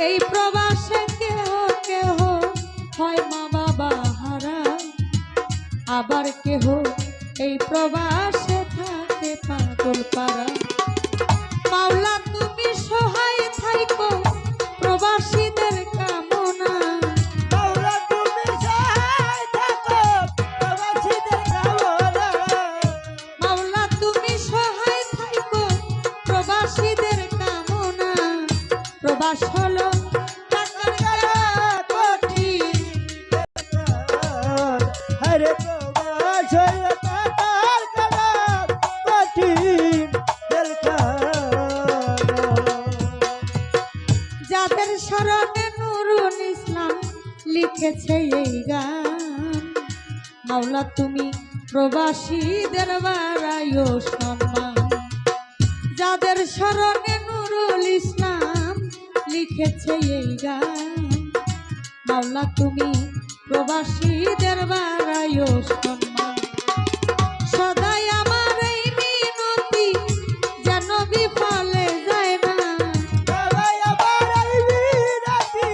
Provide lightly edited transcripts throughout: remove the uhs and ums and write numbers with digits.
এই প্রবাসে কেহ কেহ হয় মা বাবা হারা, আবার কেহ এই প্রবাসে থাকে পাগল পারা। মাওলা তুমি সহায় থাইকো প্রবাসীদের কামনা, মাওলা তুমি সহায় থাকো প্রবাসীদের কামনা, মাওলা তুমি সহায় থাইকো প্রবাসীদের কামনা। প্রবাস হলো টাকার খেলা কঠিন, হরে প্রবাস হলো টাকার খেলা কঠিন জেলখানা। যাদের স্মরণে নুরুল ইসলাম লিখেছে এই গান, মাওলা তুমি প্রবাসীদের বাড়াইও সম্মান। যাদের স্মরণে নুরুল ইসলাম লিখেছে এই গান, মাওলা তুমি প্রবাসীদের বাড়াইও সম্মান। সদাই আমার এই মিনতি যেন বিফলে যায় না, সবাই আমার এই বিনতি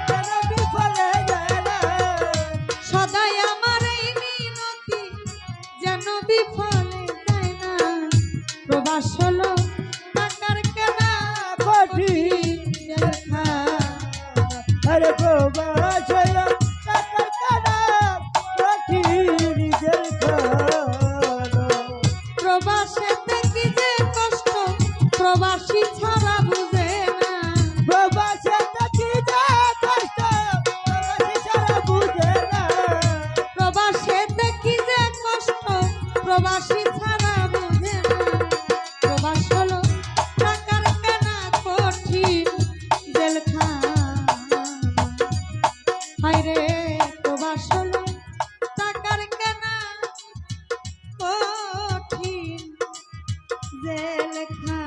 যেন বিফলে যায় না। সদাই আমার এই মিনতি যেন বিফলে যায় না। প্রবাস হলো টাকার কেনা কঠিন জেলখানা। হরে প্রবাস হলো টাকার খেলা কঠিন জেলখানা। প্রবাসেতে কি যে কষ্ট প্রবাসী ছাড়া বুঝে না, প্রবাসেতে কি যে কষ্ট প্রবাসী ছাড়া বুঝে না। প্রবাসেতে কি যে কষ্ট প্রবাসী ছাড়া বুঝে না। প্রবাস হলো টাকার কেনা কঠিন জেলখানা। হায়রে প্রবাস হলো টাকার কেনা কঠিন জেলখানা।